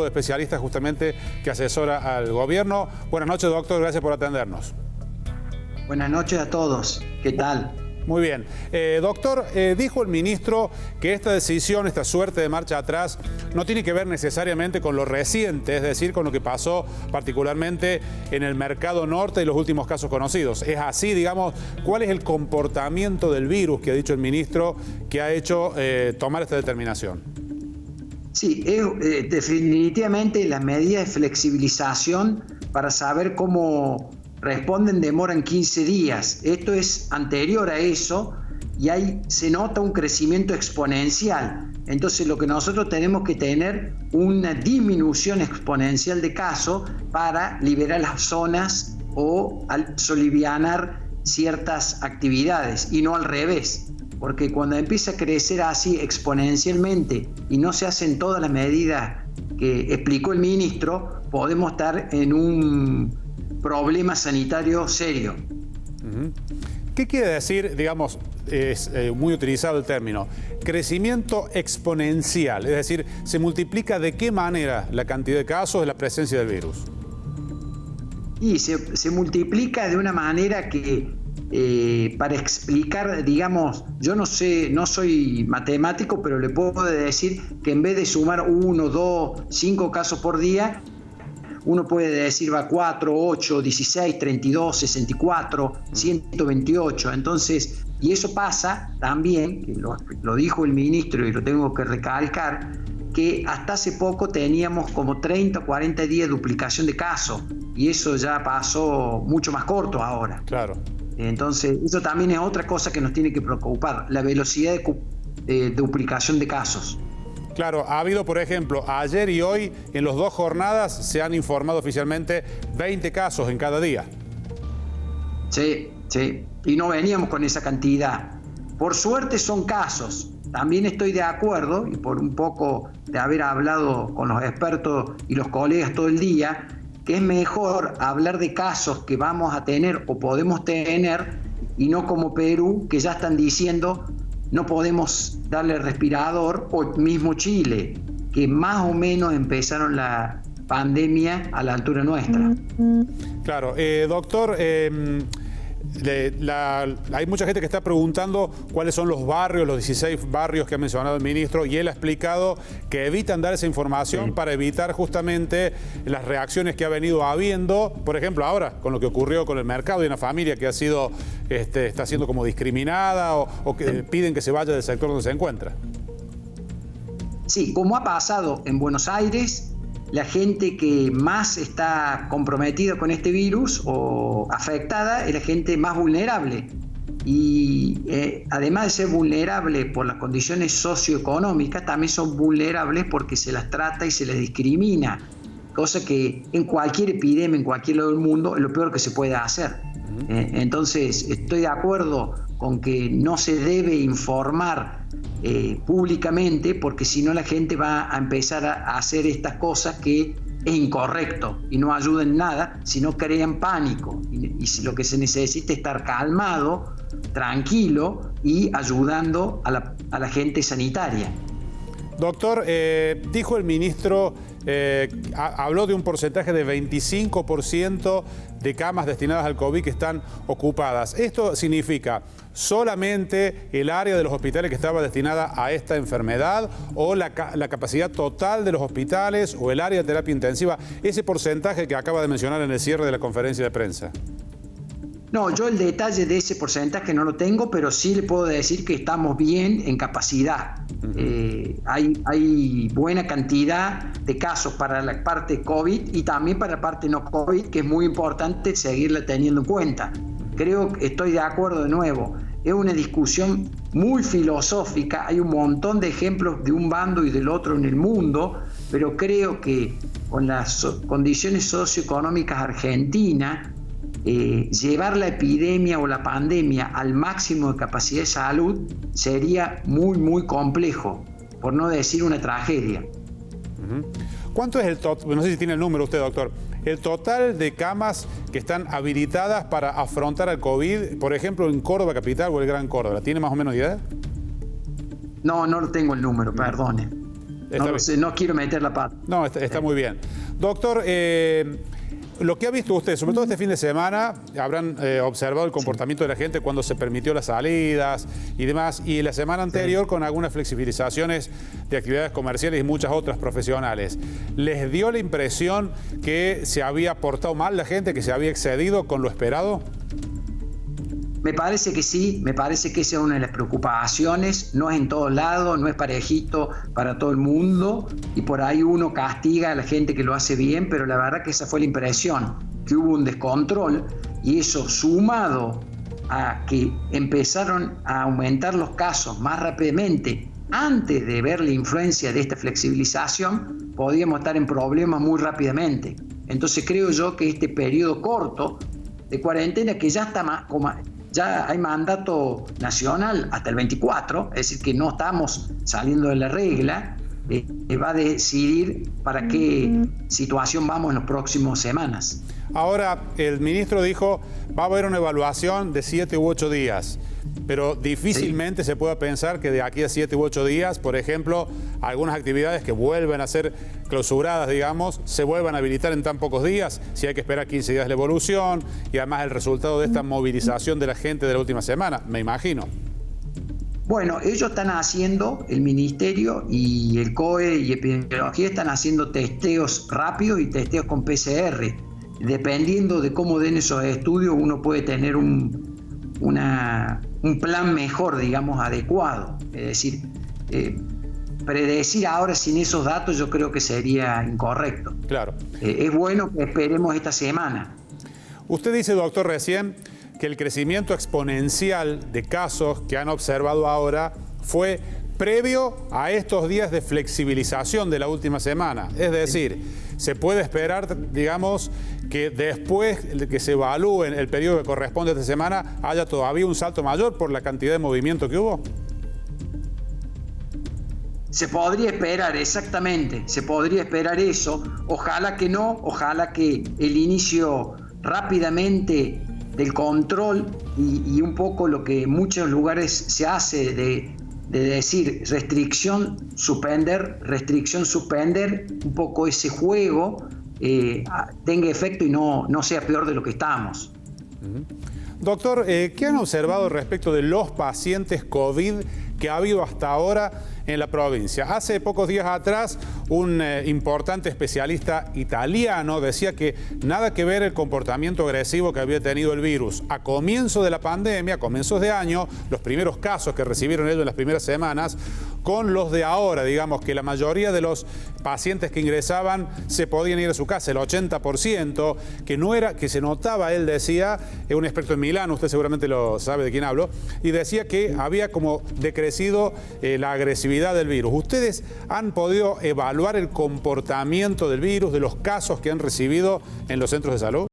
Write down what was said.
de especialistas justamente que asesora al gobierno. Buenas noches, doctor, gracias por atendernos. Buenas noches a todos, ¿qué tal? Muy bien. Doctor, dijo el ministro que esta decisión, esta suerte de marcha atrás, no tiene que ver necesariamente con lo reciente, es decir, con lo que pasó particularmente en el mercado norte y los últimos casos conocidos. ¿Es así, digamos? ¿Cuál es el comportamiento del virus que ha dicho el ministro que ha hecho tomar esta determinación? Sí, definitivamente las medidas de flexibilización para saber cómo responden demoran 15 días. Esto es anterior a eso y ahí se nota un crecimiento exponencial. Entonces lo que nosotros tenemos que tener una disminución exponencial de casos para liberar las zonas o solivianar ciertas actividades y no al revés. Porque cuando empieza a crecer así exponencialmente y no se hacen todas las medidas que explicó el ministro, podemos estar en un problema sanitario serio. ¿Qué quiere decir, digamos, es muy utilizado el término, crecimiento exponencial? Es decir, ¿se multiplica de qué manera la cantidad de casos de la presencia del virus? Y se multiplica de una manera que, para explicar, digamos, yo no sé, no soy matemático, pero le puedo decir que en vez de sumar 1, 2, 5 casos por día, uno puede decir va 4, 8, 16, 32, 64, 128. Entonces, y eso pasa también, que lo dijo el ministro y lo tengo que recalcar, que hasta hace poco teníamos como 30 o 40 días de duplicación de casos y eso ya pasó mucho más corto ahora. Claro. Entonces, eso también es otra cosa que nos tiene que preocupar, la velocidad de duplicación de casos. Claro, ha habido, por ejemplo, ayer y hoy, en las 2 jornadas, se han informado oficialmente 20 casos en cada día. Sí, y no veníamos con esa cantidad. Por suerte son casos. También estoy de acuerdo, y por un poco de haber hablado con los expertos y los colegas todo el día, que es mejor hablar de casos que vamos a tener o podemos tener, y no como Perú, que ya están diciendo no podemos darle respirador, o mismo Chile, que más o menos empezaron la pandemia a la altura nuestra. Claro, doctor, hay mucha gente que está preguntando cuáles son los barrios, los 16 barrios que ha mencionado el ministro, y él ha explicado que evitan dar esa información para evitar justamente las reacciones que ha venido habiendo, por ejemplo, ahora con lo que ocurrió con el mercado y una familia que ha sido, está siendo como discriminada o que piden que se vaya del sector donde se encuentra. Sí, como ha pasado en Buenos Aires, la gente que más está comprometida con este virus o afectada es la gente más vulnerable. Y además de ser vulnerable por las condiciones socioeconómicas, también son vulnerables porque se las trata y se les discrimina. Cosa que en cualquier epidemia, en cualquier lado del mundo, es lo peor que se puede hacer. Entonces, estoy de acuerdo con que no se debe informar públicamente, porque si no la gente va a empezar a hacer estas cosas que es incorrecto y no ayuda en nada, sino crean pánico. Y lo que se necesita es estar calmado, tranquilo y ayudando a la gente sanitaria. Doctor, dijo el ministro, habló de un porcentaje de 25% de camas destinadas al COVID que están ocupadas. ¿Esto significa solamente el área de los hospitales que estaba destinada a esta enfermedad o la capacidad total de los hospitales o el área de terapia intensiva? Ese porcentaje que acaba de mencionar en el cierre de la conferencia de prensa. No, yo el detalle de ese porcentaje no lo tengo, pero sí le puedo decir que estamos bien en capacidad. Hay buena cantidad de casos para la parte COVID y también para la parte no COVID, que es muy importante seguirla teniendo en cuenta. Creo que estoy de acuerdo de nuevo. Es una discusión muy filosófica, hay un montón de ejemplos de un bando y del otro en el mundo, pero creo que con las condiciones socioeconómicas argentinas, llevar la epidemia o la pandemia al máximo de capacidad de salud sería muy, muy complejo, por no decir una tragedia. ¿Cuánto es el total? No sé si tiene el número usted, doctor. El total de camas que están habilitadas para afrontar al COVID, por ejemplo, en Córdoba capital o el Gran Córdoba. ¿Tiene más o menos idea? No, no lo tengo el número, perdone. No quiero meter la pata. No, está muy bien. Doctor, lo que ha visto usted, sobre todo este fin de semana, habrán observado el comportamiento de la gente cuando se permitió las salidas y demás, y la semana anterior con algunas flexibilizaciones de actividades comerciales y muchas otras profesionales. ¿Les dio la impresión que se había portado mal la gente, que se había excedido con lo esperado? Me parece que sí, me parece que esa es una de las preocupaciones, no es en todos lados, no es parejito para todo el mundo y por ahí uno castiga a la gente que lo hace bien, pero la verdad que esa fue la impresión, que hubo un descontrol y eso sumado a que empezaron a aumentar los casos más rápidamente antes de ver la influencia de esta flexibilización, podíamos estar en problemas muy rápidamente. Entonces creo yo que este periodo corto de cuarentena que ya está ya hay mandato nacional hasta el 24, es decir, que no estamos saliendo de la regla, va a decidir para qué situación vamos en las próximas semanas. Ahora, el ministro dijo, va a haber una evaluación de 7 u 8 días, pero difícilmente se pueda pensar que de aquí a 7 u 8 días, por ejemplo, algunas actividades que vuelven a ser clausuradas, digamos, se vuelvan a habilitar en tan pocos días, si hay que esperar 15 días la evolución y además el resultado de esta movilización de la gente de la última semana, me imagino. Bueno, ellos están haciendo, el Ministerio y el COE y Epidemiología están haciendo testeos rápidos y testeos con PCR. Dependiendo de cómo den esos estudios, uno puede tener un plan mejor, digamos, adecuado. Es decir, predecir ahora sin esos datos yo creo que sería incorrecto. Claro. Es bueno que esperemos esta semana. Usted dice, doctor, recién que el crecimiento exponencial de casos que han observado ahora fue previo a estos días de flexibilización de la última semana. Es decir, se puede esperar, digamos, que después de que se evalúe el periodo que corresponde a esta semana haya todavía un salto mayor por la cantidad de movimiento que hubo. Se podría esperar, exactamente, se podría esperar eso. Ojalá que no, ojalá que el inicio rápidamente del control y un poco lo que en muchos lugares se hace de decir restricción, suspender, un poco ese juego tenga efecto y no sea peor de lo que estamos. Doctor, ¿qué han observado respecto de los pacientes COVID que ha habido hasta ahora en la provincia? Hace pocos días atrás, un importante especialista italiano decía que nada que ver el comportamiento agresivo que había tenido el virus a comienzo de la pandemia, a comienzos de año, los primeros casos que recibieron ellos en las primeras semanas, con los de ahora, digamos que la mayoría de los pacientes que ingresaban se podían ir a su casa, el 80%, que no era, que se notaba, él decía, un experto en Milán, usted seguramente lo sabe de quién hablo, y decía que había como decrecido la agresividad del virus. ¿Ustedes han podido evaluar el comportamiento del virus, de los casos que han recibido en los centros de salud?